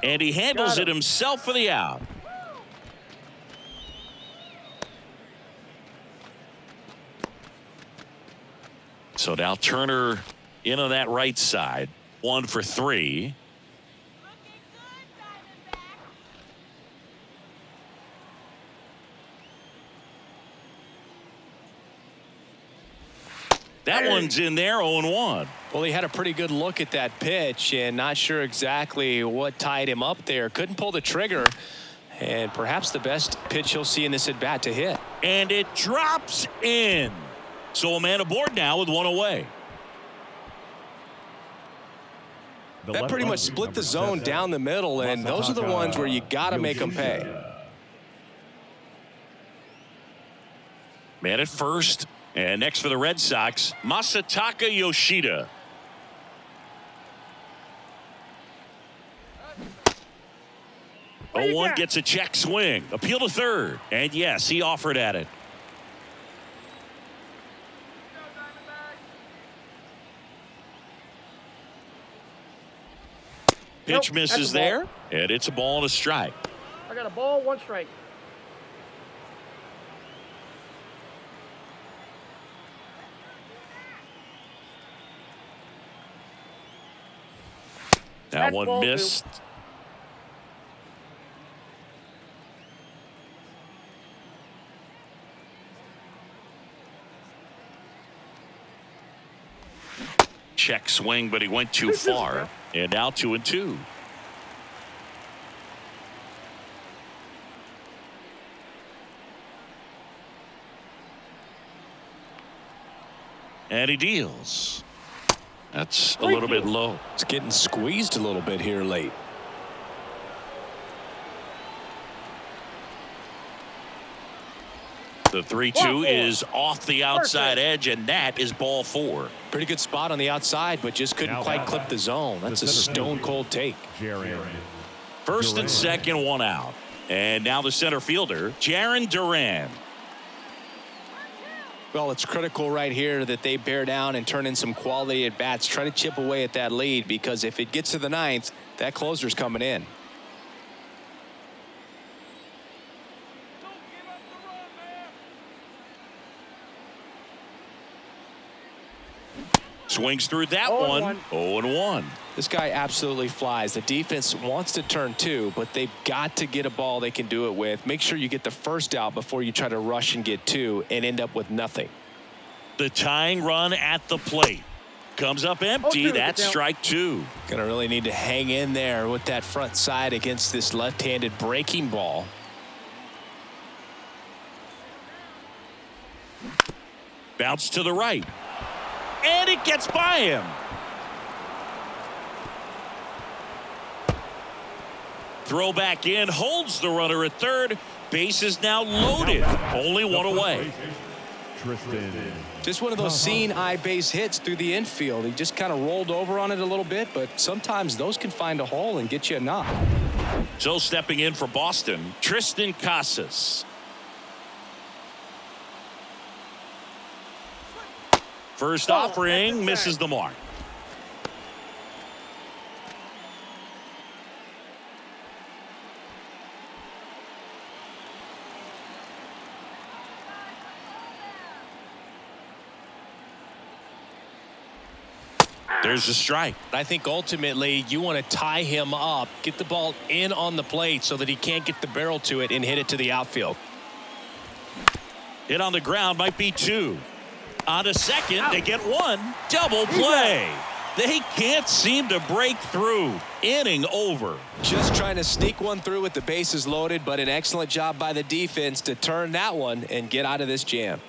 And he handles it himself for the out. So now Turner in on that right side. 1 for 3. That one's in there, 0-1. Well, he had a pretty good look at that pitch and not sure exactly what tied him up there. Couldn't pull the trigger, and perhaps the best pitch he'll see in this at bat to hit. And it drops in. So a man aboard now with 1 away. That pretty much split the zone down the middle, and those are the ones where you got to make them pay. Man at first. And next for the Red Sox, Masataka Yoshida. Oh, 1 gets a check swing. Appeal to third. And yes, he offered at it. Pitch misses there. And it's a ball and a strike. I got a ball, 1 strike. That one missed. Check swing, but he went too far. And now 2-2. And he deals. That's a little bit low. It's getting squeezed a little bit here late. The 3-2 is off the outside edge, and that is ball 4. Pretty good spot on the outside, but just couldn't quite clip the zone. That's a stone-cold take. First and second, 1 out. And now the center fielder, Jarren Duran. Well, it's critical right here that they bear down and turn in some quality at bats. Try to chip away at that lead, because if it gets to the 9th, that closer's coming in. Swings through that one. 0-1. This guy absolutely flies. The defense wants to turn 2, but they've got to get a ball they can do it with. Make sure you get the first out before you try to rush and get 2 and end up with nothing. The tying run at the plate comes up empty. That's strike 2. Gonna really need to hang in there with that front side against this left-handed breaking ball. Bounce to the right. And it gets by him. Throw back in, holds the runner at third. Base is now loaded. Only one away. Just one of those seeing eye base hits through the infield. He just kind of rolled over on it a little bit, but sometimes those can find a hole and get you a knock. So stepping in for Boston, Tristan Casas. First offering misses the mark. There's a strike. I think ultimately you want to tie him up, get the ball in on the plate so that he can't get the barrel to it and hit it to the outfield. Hit on the ground, might be two. On to second, they get one. Double play. They can't seem to break through. Inning over. Just trying to sneak one through with the bases loaded, but an excellent job by the defense to turn that one and get out of this jam.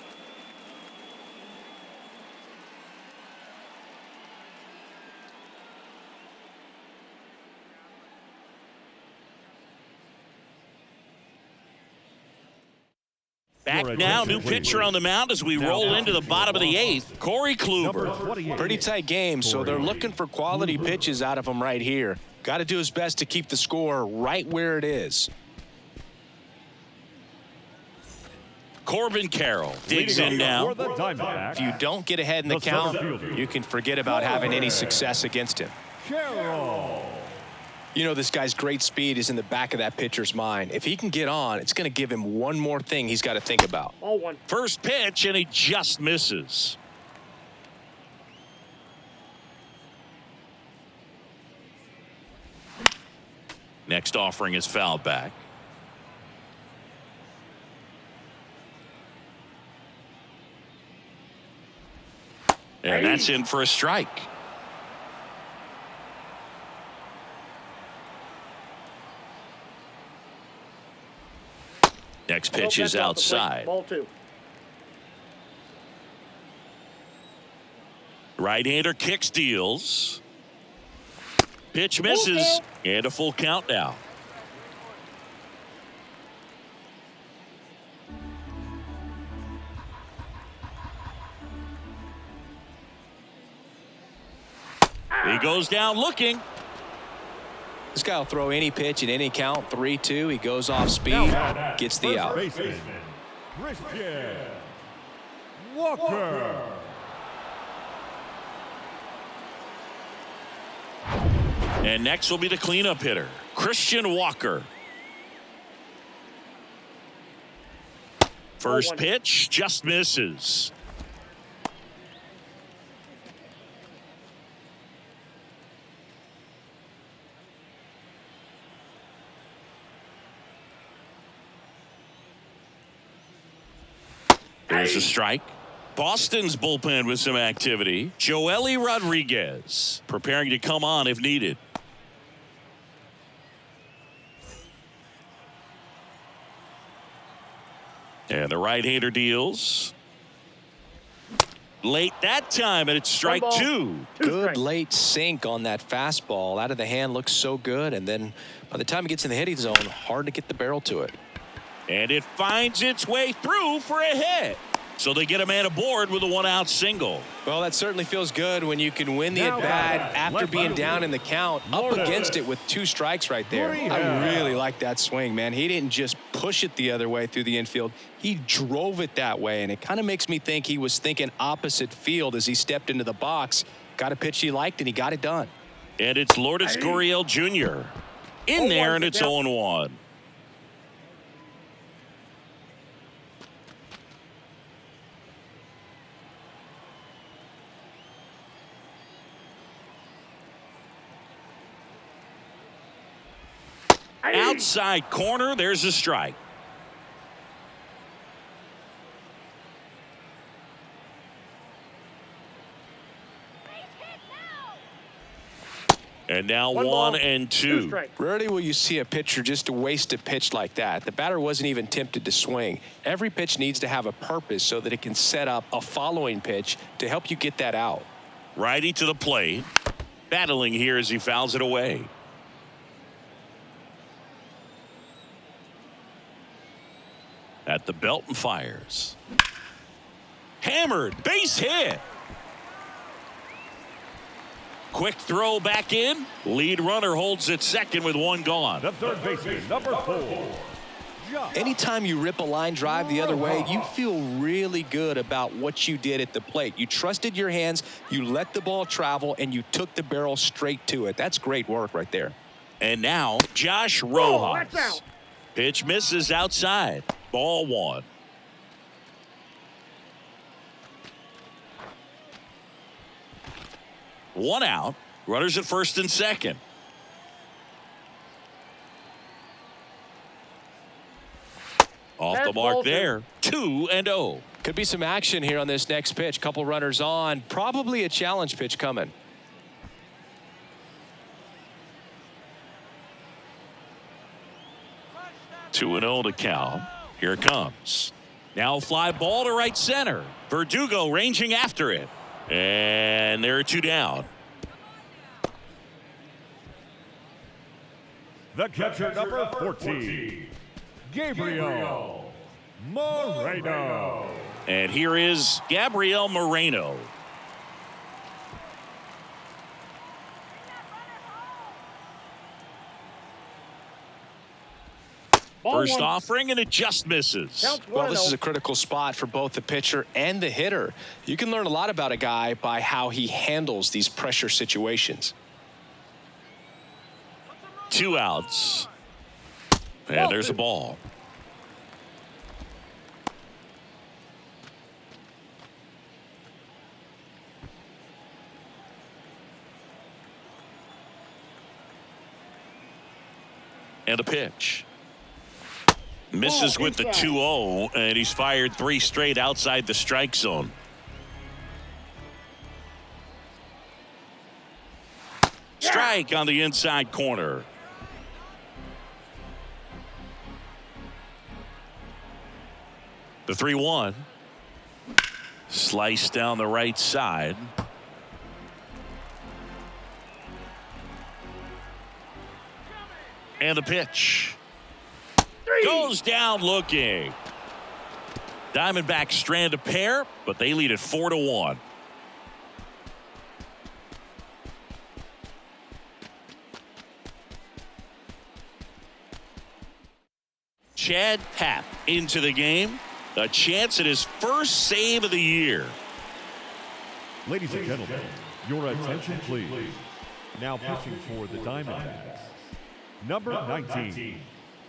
Back now, new pitcher on the mound as we roll into the bottom of the eighth. Corey Kluber. Pretty tight game, so they're looking for quality pitches out of him right here. Got to do his best to keep the score right where it is. Corbin Carroll digs in now. If you don't get ahead in the count, you can forget about having any success against him. You know, this guy's great speed is in the back of that pitcher's mind. If he can get on, it's going to give him one more thing he's got to think about. First pitch, and he just misses. Next offering is fouled back. And that's in for a strike. Next pitch is outside. Ball two. Right-hander kicks, deals. Pitch misses, and a full count now. He goes down looking. This guy will throw any pitch in any count. 3-2. He goes off speed, gets the out. Christian Walker. And next will be the cleanup hitter, Christian Walker. First pitch just misses. There's a strike. Boston's bullpen with some activity. Joely Rodriguez preparing to come on if needed. And the right-hander deals. Late that time, and it's strike two. Good late sink on that fastball. Out of the hand looks so good, and then by the time it gets in the hitting zone, hard to get the barrel to it. And it finds its way through for a hit. So they get a man aboard with a one-out single. Well, that certainly feels good when you can win the at-bat after being down in the count, up against it with 2 strikes right there. I really like that swing, man. He didn't just push it the other way through the infield. He drove it that way, and it kind of makes me think he was thinking opposite field as he stepped into the box. Got a pitch he liked, and he got it done. And it's Lourdes Gurriel Jr. in there, and it's 0-1. Outside corner, there's a strike. And now 1-2. Rarely will you see a pitcher just waste a pitch like that. The batter wasn't even tempted to swing. Every pitch needs to have a purpose so that it can set up a following pitch to help you get that out. Righty to the plate. Battling here as he fouls it away. At the belt and fires. Hammered, base hit. Quick throw back in. Lead runner holds at second with one gone. The third baseman, number 4. Anytime you rip a line drive the other way, you feel really good about what you did at the plate. You trusted your hands, you let the ball travel, and you took the barrel straight to it. That's great work right there. And now, Josh Rojas. Pitch misses outside. Ball 1. One out. Runners at first and second. Off the mark there. 2-0. Could be some action here on this next pitch. Couple runners on. Probably a challenge pitch coming. 2-0 to count. Here it comes. Now fly ball to right center. Verdugo ranging after it. And there are 2 down. The catcher, number 14, Gabriel Moreno. And here is Gabriel Moreno. First offering, and it just misses. Well, this is a critical spot for both the pitcher and the hitter. You can learn a lot about a guy by how he handles these pressure situations. 2 outs. And there's a ball. And a pitch. Misses with the 2-0, and he's fired 3 straight outside the strike zone. Strike on the inside corner. The 3-1. Slice down the right side. And the pitch. Goes down looking. Diamondbacks strand a pair, but they lead it 4-1. Chad Happ into the game. A chance at his first save of the year. Ladies and gentlemen, your attention please. Now pitching for the Diamondbacks, number 19,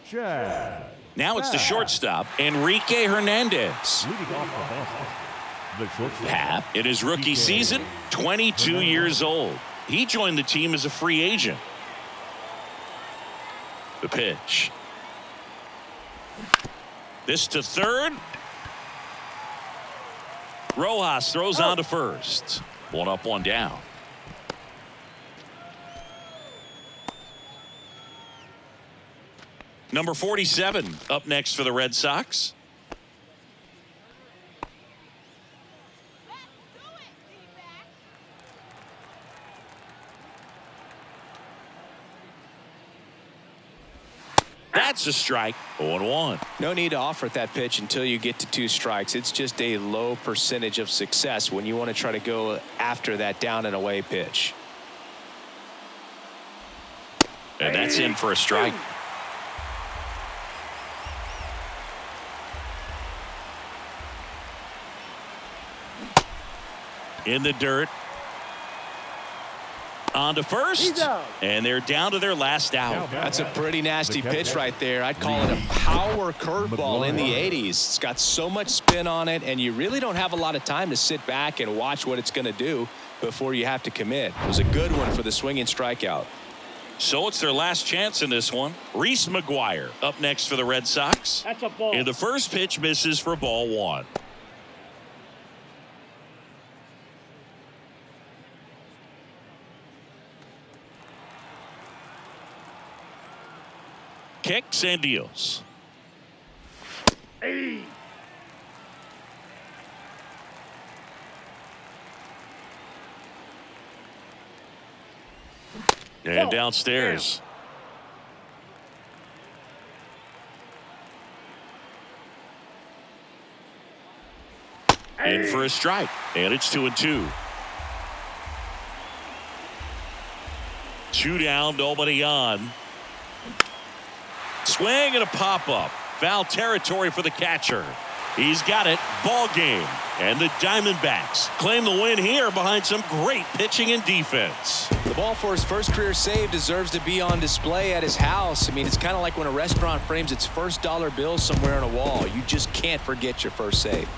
Chad. Now it's the shortstop, Enrique Hernandez. Leading off the shortstop, Happ, in his rookie season, 22 years old. He joined the team as a free agent. The pitch. This to third. Rojas throws on to first. 1 up, 1 down. Number 47 up next for the Red Sox. That's a strike. 0-1. No need to offer at that pitch until you get to 2 strikes. It's just a low percentage of success when you want to try to go after that down and away pitch. And that's in for a strike. In the dirt. On to first, and they're down to their last out. That's a pretty nasty pitch right there. I'd call it a power curveball in the 80s. It's got so much spin on it, and you really don't have a lot of time to sit back and watch what it's going to do before you have to commit. It was a good one for the swinging strikeout. So it's their last chance in this one. Reese McGuire up next for the Red Sox. That's a ball. And the first pitch misses for ball 1. Kicks and deals. Hey. And downstairs. In for a strike, and it's 2-2. 2 down, nobody on. Swing and a pop-up. Foul territory for the catcher. He's got it. Ball game. And the Diamondbacks claim the win here behind some great pitching and defense. The ball for his first career save deserves to be on display at his house. I mean, it's kind of like when a restaurant frames its first dollar bill somewhere on a wall. You just can't forget your first save.